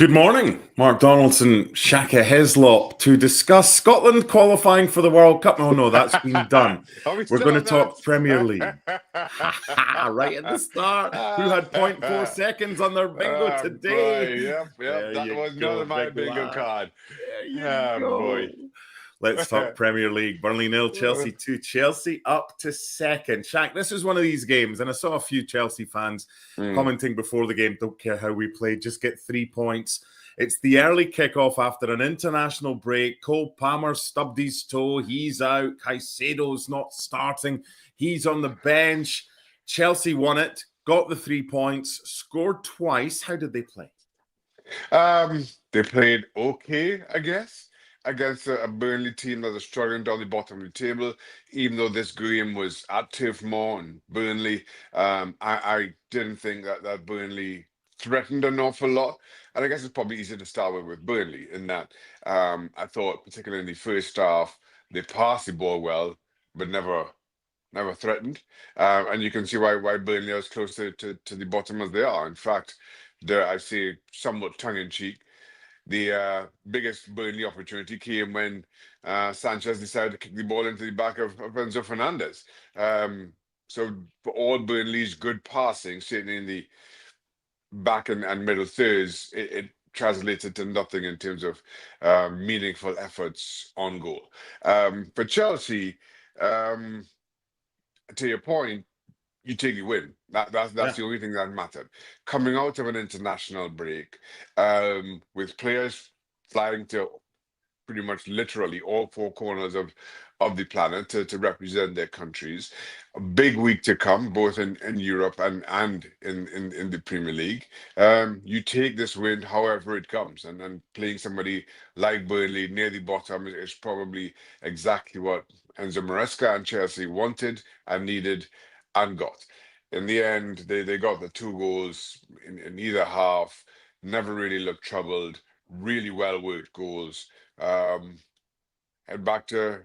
Good morning, Mark Donaldson, Shaka Heslop, to discuss Scotland qualifying for the World Cup. Oh, no, that's been done. Are we We're still going to on that? talk Premier League. Right at the start. Who had 0.4 seconds on their bingo today? Boy, yep, There that you was go, not my big bingo lad. card. There you Boy. go. Let's talk Premier League. Burnley 0, Chelsea 2. Chelsea up to second. Shaq, this is one of these games, and I saw a few Chelsea fans commenting before the game, don't care how we played, just get 3 points. It's the early kickoff after an international break. Cole Palmer stubbed his toe. He's out. Caicedo's not starting. He's on the bench. Chelsea won it, got the 3 points, scored twice. How did they play? They played okay, I guess, against a Burnley team that is struggling down the bottom of the table. Even though this game was at Turf Moor and Burnley, I didn't think that Burnley threatened an awful lot. And I guess it's probably easier to start with Burnley in that I thought, particularly in the first half, they passed the ball well, but never threatened. And you can see why Burnley is close to the bottom as they are. In fact, I say somewhat tongue-in-cheek, the biggest Burnley opportunity came when Sanchez decided to kick the ball into the back of Enzo Fernandez. So for all Burnley's good passing, certainly in the back and middle thirds, it translated to nothing in terms of meaningful efforts on goal. For Chelsea, to your point, you take the win. That's the only thing that mattered. Coming out of an international break, with players flying to pretty much literally all four corners of the planet to represent their countries. A big week to come, both in Europe and in the Premier League. You take this win however it comes, and playing somebody like Burnley near the bottom is probably exactly what Enzo Maresca and Chelsea wanted and needed and got. In the end, they got the 2 goals in either half, never really looked troubled, really well worked goals. Um, head back to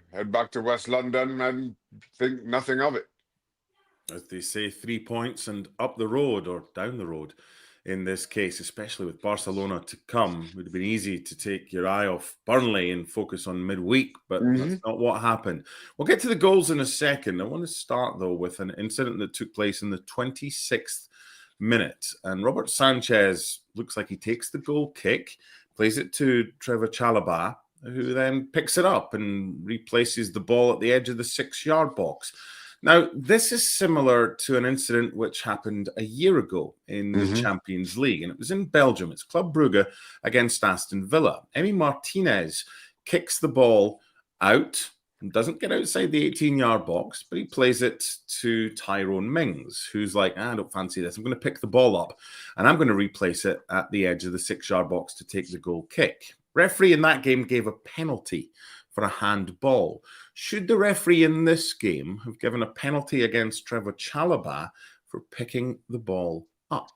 West London and think nothing of it. As they say, 3 points and up the road or down the road. In this case, especially with Barcelona to come, it would have been easy to take your eye off Burnley and focus on midweek, but that's not what happened. We'll get to the goals in a second. I want to start, though, with an incident that took place in the 26th minute. And Robert Sanchez looks like he takes the goal kick, plays it to Trevor Chalobah, who then picks it up and replaces the ball at the edge of the 6-yard box. Now, this is similar to an incident which happened a year ago in the Champions League, and it was in Belgium. It's Club Brugge against Aston Villa. Emi Martinez kicks the ball out and doesn't get outside the 18-yard box, but he plays it to Tyrone Mings, who's like, I don't fancy this. I'm going to pick the ball up, and I'm going to replace it at the edge of the 6-yard box to take the goal kick. Referee in that game gave a penalty for a handball. Should the referee in this game have given a penalty against Trevor Chalobah for picking the ball up?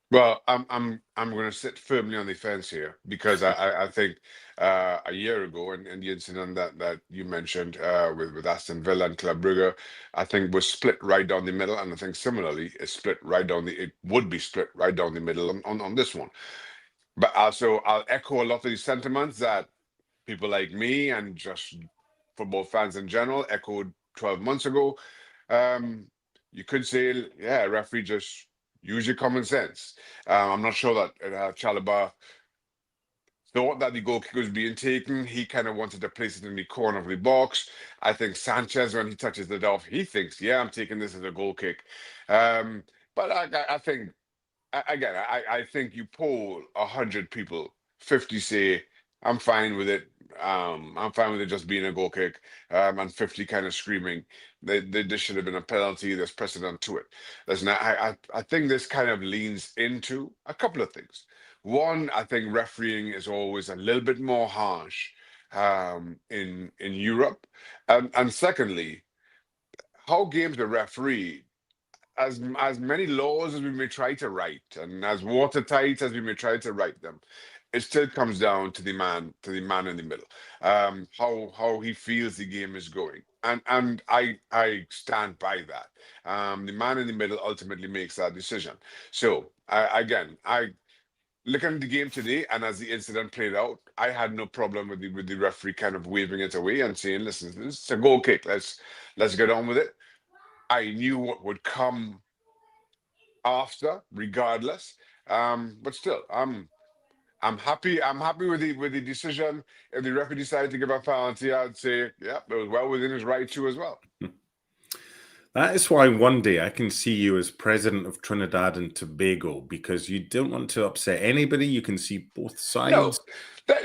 Well, I'm going to sit firmly on the fence here because I think a year ago and the incident that you mentioned with Aston Villa and Club Brugge, I think was split right down the middle, and I think similarly it would be split right down the middle on this one. But also I'll echo a lot of the sentiments that people like me and just football fans in general echoed 12 months ago. You could say, yeah, referee, just use your common sense. I'm not sure that Chalobah thought that the goal kick was being taken. He kind of wanted to place it in the corner of the box. I think Sanchez, when he touches it off, he thinks, yeah, I'm taking this as a goal kick. But I think, again, I think you poll 100 people, 50 say, I'm fine with it. I'm fine with it just being a goal kick, and 50 kind of screaming there should have been a penalty. There's precedent to it. Listen, I think this kind of leans into a couple of things. One, I think refereeing is always a little bit more harsh in Europe, and secondly, how games are refereed. As many laws as we may try to write, and as watertight as we may try to write them, it still comes down to the man in the middle, how he feels the game is going, and I stand by that. The man in the middle ultimately makes that decision. So again, looking at the game today, and as the incident played out, I had no problem with the referee kind of waving it away and saying, "Listen, this is a goal kick. Let's get on with it." I knew what would come after, regardless. But still, I'm happy. I'm happy with the decision. If the referee decided to give a penalty, I'd say, yeah, it was well within his right to as well. That is why one day I can see you as president of Trinidad and Tobago, because you don't want to upset anybody. You can see both No, sides. let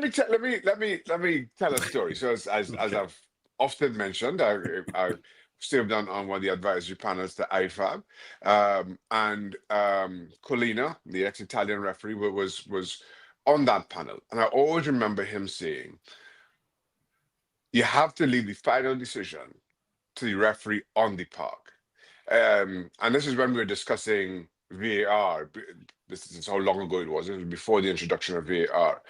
me tell a story. So as Okay. I've often mentioned, I served on one of the advisory panels to IFAB, and Colina, the ex-Italian referee, was on that panel, and I always remember him saying, "You have to leave the final decision to the referee on the park." And this is when we were discussing VAR. This is how long ago it was. It was before the introduction of VAR.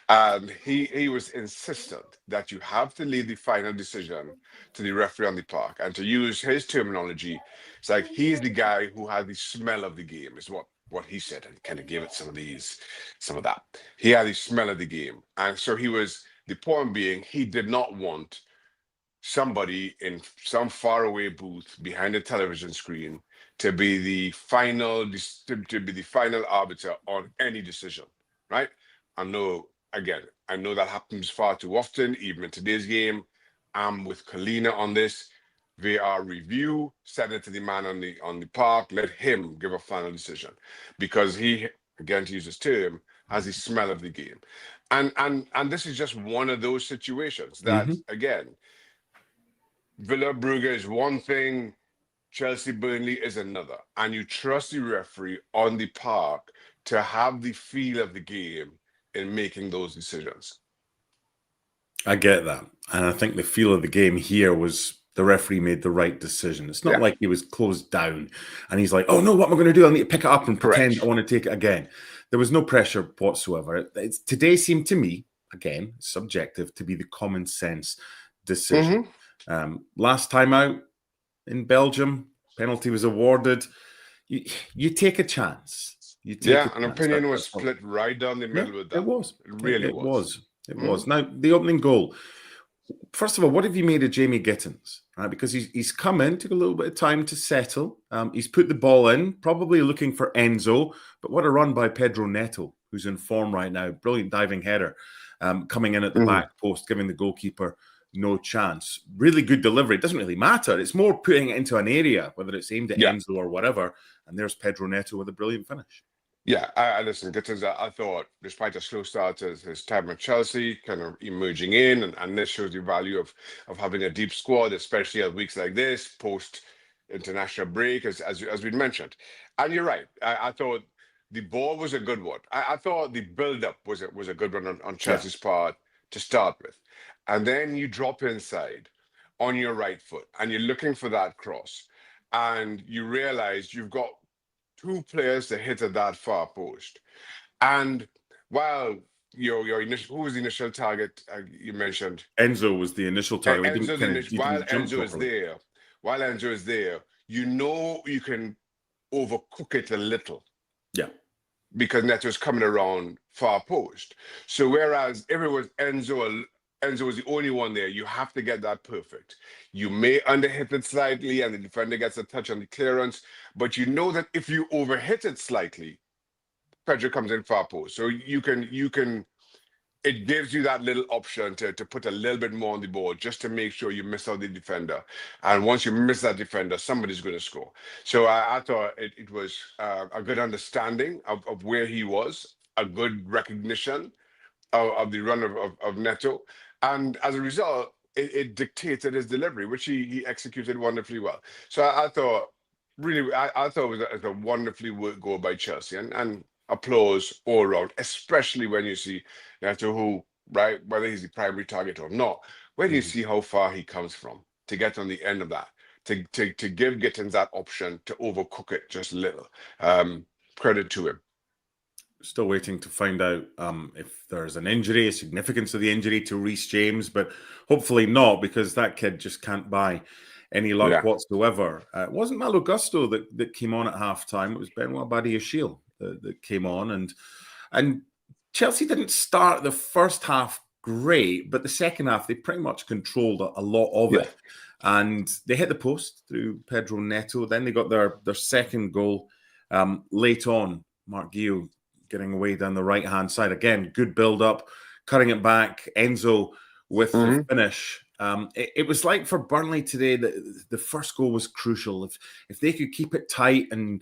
And he was insistent that you have to leave the final decision to the referee on the park. And to use his terminology, it's like he's the guy who had the smell of the game, is what he said, and kind of gave it some of that. He had the smell of the game. And so the point being, he did not want somebody in some faraway booth behind a television screen to be the to be the final arbiter on any decision, right? I know that happens far too often, even in today's game. I'm with Kalina on this. VAR review, send it to the man on the park, let him give a final decision. Because he, again to use his term, has the smell of the game. And this is just one of those situations that, Mm-hmm. again, Villa Brugge is one thing, Chelsea Burnley is another. And you trust the referee on the park to have the feel of the game in making those decisions. I get that. And I think the feel of the game here was the referee made the right decision. It's not Yeah, like he was closed down and he's like, oh no, what am I going to do? I need to pick it up and pretend I correct. want to take it again. There was no pressure whatsoever. Today seemed to me, again, subjective, to be the common sense decision. Hmm. Last time out in Belgium, penalty was awarded. You take a chance. You take Yeah, a an chance. opinion was That's all. split right down the Yeah, middle with it that one. was. It It, really it was. was. It Hmm. was. Now, the opening goal. First of all, what have you made of Jamie Gittins? Right, because he's come in, took a little bit of time to settle. He's put the ball in, probably looking for Enzo. But what a run by Pedro Neto, who's in form right now. Brilliant diving header, coming in at the Hmm. back post, giving the goalkeeper no chance. Really good delivery. It doesn't really matter. It's more putting it into an area, whether it's aimed at Yeah. Enzo or whatever. And there's Pedro Neto with a brilliant finish. Yeah, I listen. Gittins, I thought, despite a slow start to his time at Chelsea, kind of emerging in, and this shows the value of having a deep squad, especially at weeks like this, post international break, as we mentioned. And you're right. I thought the ball was a good one. I thought the build up was a good one on Yeah. Chelsea's part to start with, and then you drop inside on your right foot, and you're looking for that cross, and you realize you've got two players to hit at that far post. And while your initial, who was the initial target you mentioned? Enzo was the initial target. We didn't Enzo, kind of he while didn't jump Enzo is properly. there, while Enzo is there, you know you can overcook it a little Yeah. because Neto's coming around far post. So whereas if it was Enzo was the only one there, you have to get that perfect. You may underhit it slightly and the defender gets a touch on the clearance, but you know that if you overhit it slightly, Pedro comes in far post. So you can it gives you that little option to put a little bit more on the board just to make sure you miss out the defender. And once you miss that defender, somebody's going to score. So I thought it was a good understanding of where he was, a good recognition of the run of Neto. And as a result, it dictated his delivery, which he executed wonderfully well. So I thought, really, I thought it was a wonderfully worked goal by Chelsea. And applause all around, especially when you see Neto, who, right, whether he's the primary target or not, when you Mhm. see how far he comes from to get on the end of that, to give Gittins that option to overcook it just a little. Credit to him. Still waiting to find out if there's an injury, a significance of the injury to Reece James, but hopefully not, because that kid just can't buy any luck Yeah. whatsoever. It wasn't Malo Gusto that came on at halftime. It was Benoit Badiashile that came on, and And Chelsea didn't start the first half great, but the second half, they pretty much controlled a lot of Yeah. it. And they hit the post through Pedro Neto. Then they got their second goal late on. Mark Guillot getting away down the right-hand side. Again, good build-up, cutting it back. Enzo with the finish. It was like for Burnley today, the first goal was crucial. If they could keep it tight and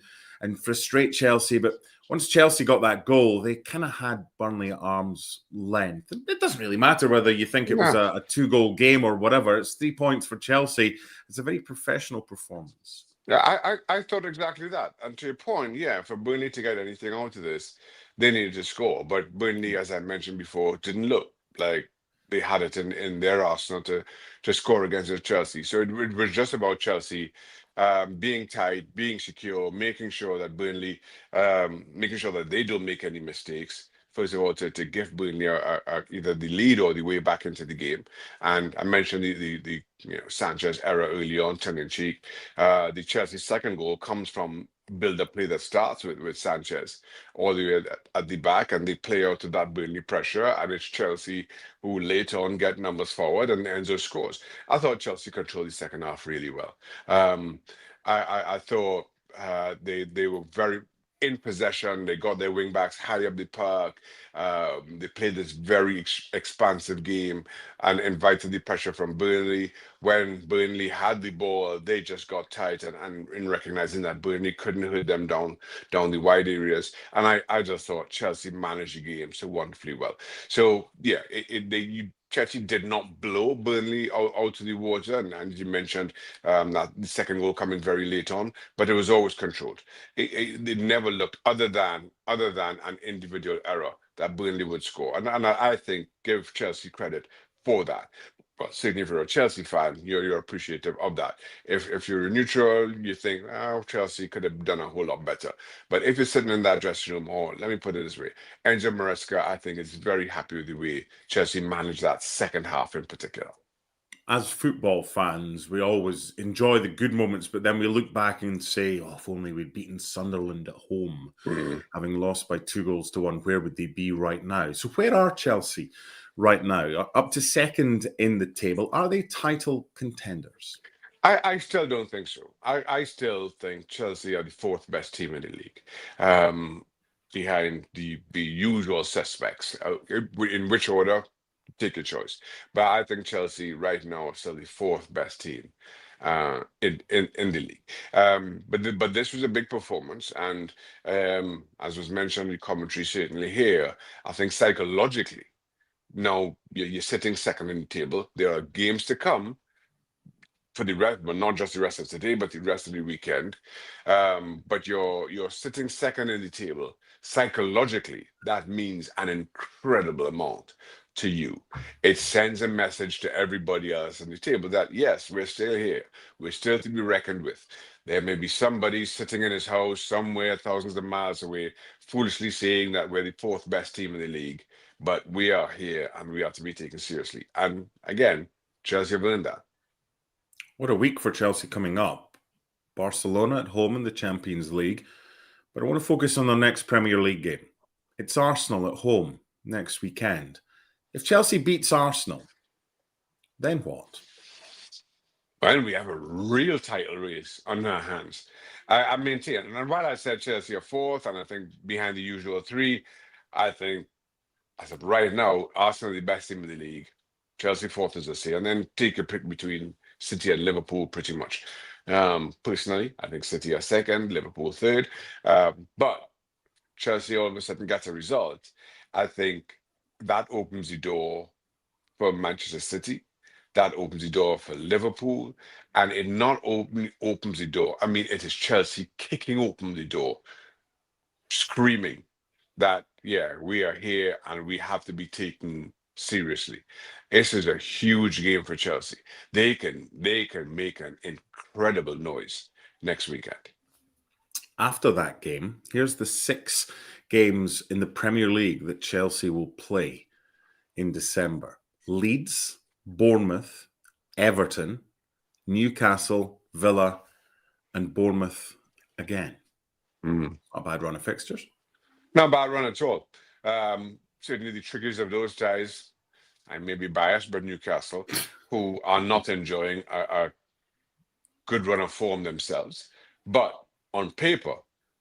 frustrate Chelsea, but once Chelsea got that goal, they kind of had Burnley at arm's length. It doesn't really matter whether you think it was a 2-goal game or whatever. It's 3 points for Chelsea. It's a very professional performance. Yeah, I thought exactly that. And to your point, yeah, for Burnley to get anything out of this, they needed to score. But Burnley, as I mentioned before, didn't look like they had it in their arsenal to score against Chelsea. So it was just about Chelsea being tight, being secure, making sure that Burnley, making sure that they don't make any mistakes. First of all, to give Burnley either the lead or the way back into the game. And I mentioned the Sanchez error early on, tongue in cheek. The Chelsea second goal comes from build-up play that starts with Sanchez all the way at the back, and they play out to that Burnley pressure, and it's Chelsea who later on get numbers forward, and Enzo scores. I thought Chelsea controlled the second half really well. I thought they were very in possession. They got their wing backs high up the park. They played this very expansive game and invited the pressure from Burnley. When Burnley had the ball, they just got tight, and in recognizing that Burnley couldn't hit them down the wide areas. And I just thought Chelsea managed the game so wonderfully well. So yeah, Chelsea did not blow Burnley out to the water, and you mentioned that the second goal coming very late on, but it was always controlled. It never looked other than an individual error that Burnley would score, and I think give Chelsea credit for that. But certainly, if you're a Chelsea fan, you're appreciative of that. If you're a neutral, you think, oh, Chelsea could have done a whole lot better. But if you're sitting in that dressing room, or let me put it this way, Enzo Maresca, I think, is very happy with the way Chelsea managed that second half in particular. As football fans, we always enjoy the good moments, but then we look back and say, oh, if only we'd beaten Sunderland at home, having lost by 2-1, where would they be right now? So where are Chelsea right now? Up to second in the table. Are they title contenders? I still don't think so. I still think Chelsea are the fourth best team in the league, behind the usual suspects. In which order? Take your choice. But I think Chelsea right now are still the fourth best team in the league. But this was a big performance, and as was mentioned in the commentary, certainly here, I think psychologically, now you're sitting second in the table. There are games to come for the rest, but not just the rest of today, but the rest of the weekend. But you're sitting second in the table. Psychologically, that means an incredible amount to you. It sends a message to everybody else on the table that yes, we're still here. We're still to be reckoned with. There may be somebody sitting in his house somewhere thousands of miles away, foolishly saying that we're the fourth best team in the league, but we are here and we are to be taken seriously. And again, Chelsea have learned that. What a week for Chelsea coming up. Barcelona at home in the Champions League. But I want to focus on the next Premier League game. It's Arsenal at home next weekend. If Chelsea beats Arsenal, then what? Well, we have a real title race on our hands. I maintain, and while I said Chelsea are fourth, and I think behind the usual three, I think, I said right now, Arsenal are the best team in the league. Chelsea fourth, as I say, and then take a pick between City and Liverpool, pretty much. Personally, I think City are second, Liverpool third. But Chelsea all of a sudden gets a result. I think that opens the door for Manchester City. That opens the door for Liverpool. And it not only opens the door, I mean, it is Chelsea kicking open the door, screaming that, yeah, we are here and we have to be taken seriously. This is a huge game for Chelsea. They can make an incredible noise next weekend. After that game, here's the 6 games in the Premier League that Chelsea will play in December. Leeds, Bournemouth, Everton, Newcastle, Villa, and Bournemouth again. Mm. Not a bad run of fixtures. Not a bad run at all. Certainly the trickies of those ties, I may be biased, but Newcastle, who are not enjoying a good run of form themselves. But on paper,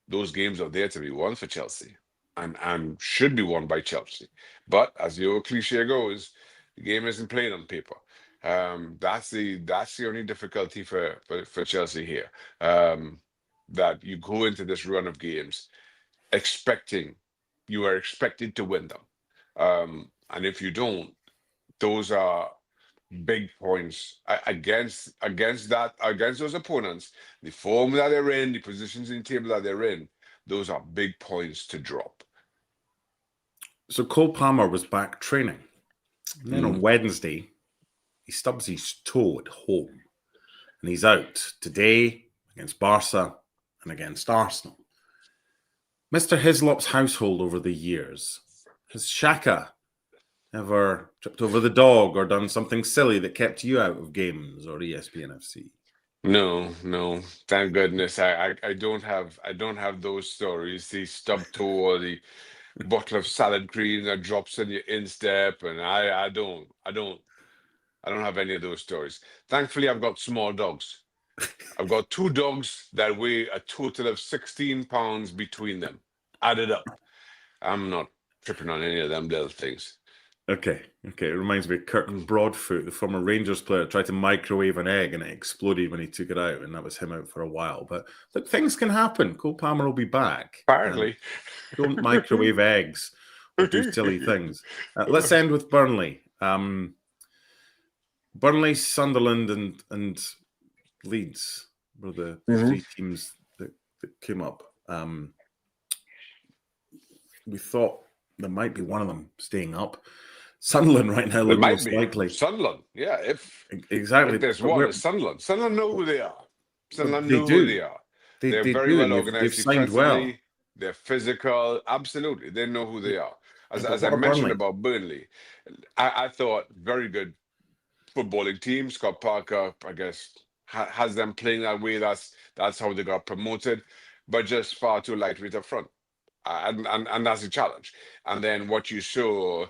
those games are there to be won for Chelsea and should be won by Chelsea. But as the old cliche goes, the game isn't played on paper. That's the only difficulty for Chelsea here. That you go into this run of games expecting you are expected to win them. And if you don't, those are big points against those opponents. The form that they're in, the positions in the table that they're in, those are big points to drop. So Cole Palmer was back training. And then on Wednesday, he stubs his toe at home. And he's out today against Barca and against Arsenal. Mr. Hislop's household over the years, has Xhaka ever tripped over the dog or done something silly that kept you out of games or ESPN FC? No. Thank goodness. I don't have those stories. The stub toe or the bottle of salad cream that drops in your instep, and I don't have any of those stories. Thankfully, I've got small dogs. I've got 2 dogs that weigh a total of 16 pounds between them, added up. I'm not tripping on any of them little things. Okay. It reminds me of Kirk Broadfoot, the former Rangers player, tried to microwave an egg and it exploded when he took it out, and that was him out for a while. But look, things can happen. Cole Palmer will be back. Apparently. Don't microwave eggs or do silly things. Let's end with Burnley. Burnley, Sunderland, and Leeds were the 3 teams that came up. We thought there might be one of them staying up. Sunderland right now look most likely. Sunderland, yeah. If there's But one, it's Sunderland. Sunderland know who they are. Sunderland They know do. who they are. They're They very do, well and organized. they've signed well. They're physical. Absolutely, they know who they are. As But I what mentioned Burnley? about Burnley, I thought very good footballing team. Scott Parker, I guess, has them playing that way. That's how they got promoted, but just far too lightweight up front. And that's a challenge. And then what you saw,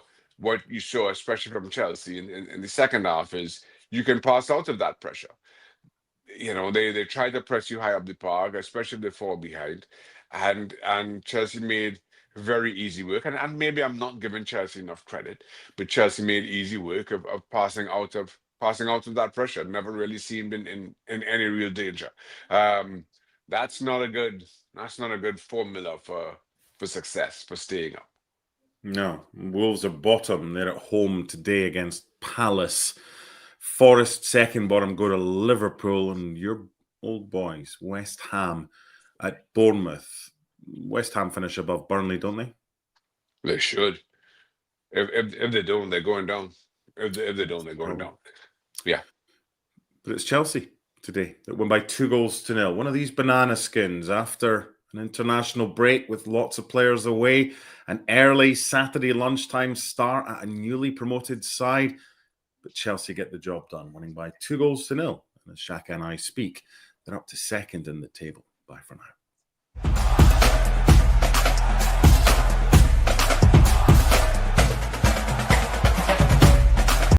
especially from Chelsea in the second half, is you can pass out of that pressure. You know, they try to press you high up the park, especially if they fall behind, and Chelsea made very easy work. And maybe I'm not giving Chelsea enough credit, but Chelsea made easy work of passing out of that pressure. Never really seemed in any real danger. That's not a good formula for success, for staying up. No, Wolves are bottom. They're at home today against Palace. Forest second bottom go to Liverpool, and your old boys, West Ham, at Bournemouth. West Ham finish above Burnley, don't they? They should. If they don't, they're going down. If they don't, they're going down. Yeah. But it's Chelsea today that won by 2-0. One of these banana skins after an international break with lots of players away, an early Saturday lunchtime start at a newly promoted side. But Chelsea get the job done, winning by 2-0. And as Shaka and I speak, they're up to second in the table. Bye for now.